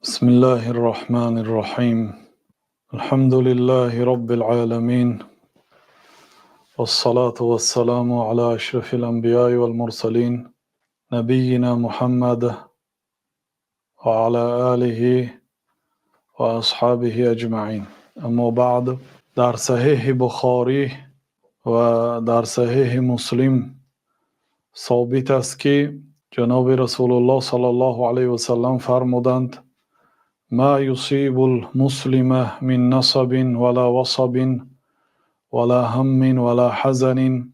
بسم الله الرحمن الرحيم. الحمد لله رب العالمين، والصلاة والسلام على أشرف الأنبياء والمرسلين نبينا محمد وعلى آله وأصحابه أجمعين. اما بعد، در صحیح بخاری و در صحیح مسلم ثابت است که جناب رسول الله صلی الله علیه و سلم فرمودند: ما يصيب المسلم من نصب ولا وصب ولا هم ولا حزن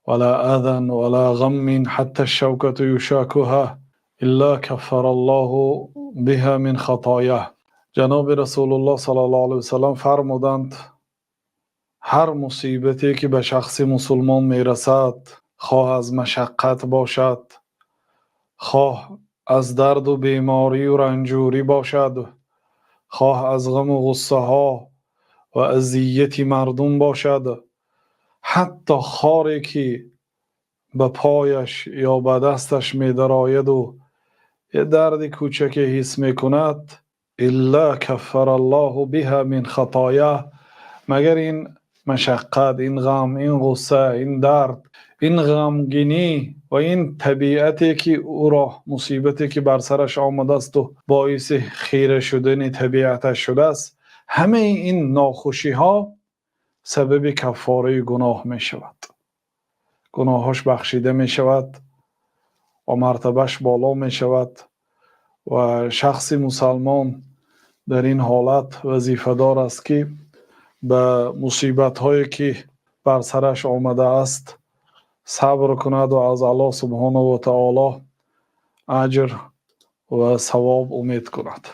ولا أذى ولا غم حتى الشوكة يشاكها إلا كفر الله بها من خطاياه. جناب رسول الله صلی الله علیه و سلم فرمودند: هر مصیبتی که به شخص مسلمان میرسد، خواه از مشقت باشد، خواه از درد و بیماری و رنجوری باشد، خواه از غم و غصه ها و اذیت مردم باشد، حتی خاری که به پایش یا به دستش می دراید و یه درد کوچکی حس می کند، الا کفر الله بها من خطایا، مگر این مشقت، این غم، این غصه، این درد، این غمگینی و این طبیعتی که او را، مصیبتی که بر سرش آمده است و باعث خیره شدن طبیعتش شده است، همه این ناخوشی ها سبب کفاره گناه می شود. گناهاش بخشیده می شود و مرتبهش بالا می شود و شخص مسلمان در این حالت وظیفه دار است که به مصیبت هایی که بر سرش آمده است صبر کند و از الله سبحانه و تعالی اجر و ثواب امید کند.